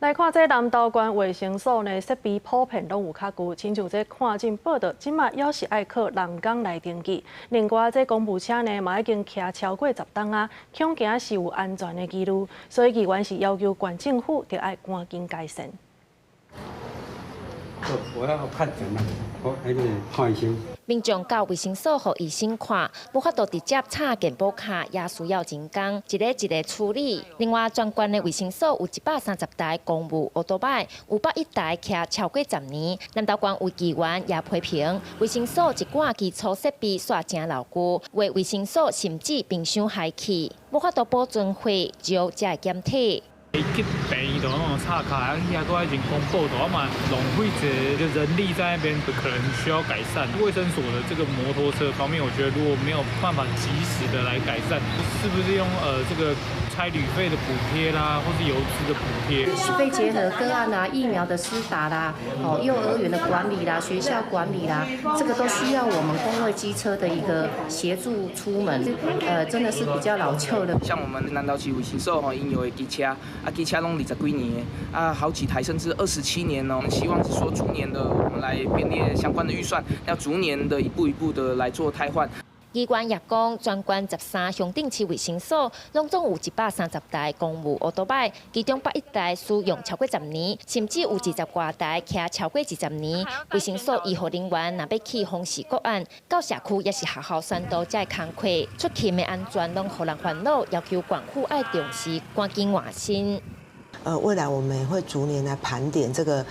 来看这南投县卫生所呢，设备普遍拢有较旧，亲像这看诊报道，即马要是爱靠人工来登记。另外，这公务车呢，嘛已经骑超过10吨啊，恐惊是有安全的疑虑，所以议员是要求县政府着爱赶紧改善。我要看诊啊，我喺度看医生。民众到卫生所互医生看，无法度直接插健保卡，也需要人工一个一个处理。另外，全县的卫生所有130台公务奥多拜，501台骑超过10年。南投县有议员也批评卫生所一寡基础设备煞真老旧，为卫生所甚至冰箱废弃，无法度保存费就才会检体。 去病院就那种插卡，去还搁要人工报道嘛，浪费这人力在那边，可能需要改善。卫生所的这个摩托车方面，我觉得如果没有办法及时的来改善，是不是用这个差旅费的补贴啦，或是油资的补贴？许费结合个案啦、疫苗的施打啦、幼儿园的管理啦、学校管理啦，这个都需要我们公卫机车的一个协助出门。真的是比较老旧的。像我们南投市卫生所因有的机车。 机车拢20几年好几台甚至27年哦。希望是说逐年的我们来编列相关的预算，要逐年的一步一步的来做汰换。议员也讲，全县13乡镇市卫生所，拢总有130台公务奥多拜，其中101台使用超过10年，甚至有20多台骑超过20年。卫生所医护人员若要去访视个案，到社区也是学校宣导才会工课，出勤的安全拢互人烦恼，要求县府爱重视，赶紧换新。 未来我们也会逐年来盘点这个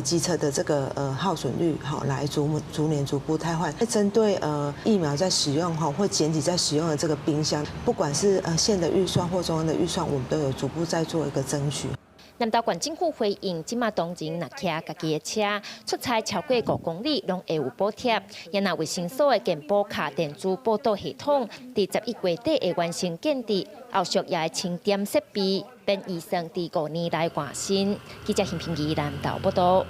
机车的这个耗损率，好，来逐年逐步汰换。针对疫苗在使用或检体在使用的这个冰箱，不管是县的预算或中央的预算，我们都有逐步在做一个争取。 南投县政府回应，即马当前若骑家己的车出差超过5公里，拢会有补贴。也若卫生所的健保卡电子报道系统，伫11月底会完成建立，后续也会清点设备，并预算伫5年来完成。记者邢平仪南投报道。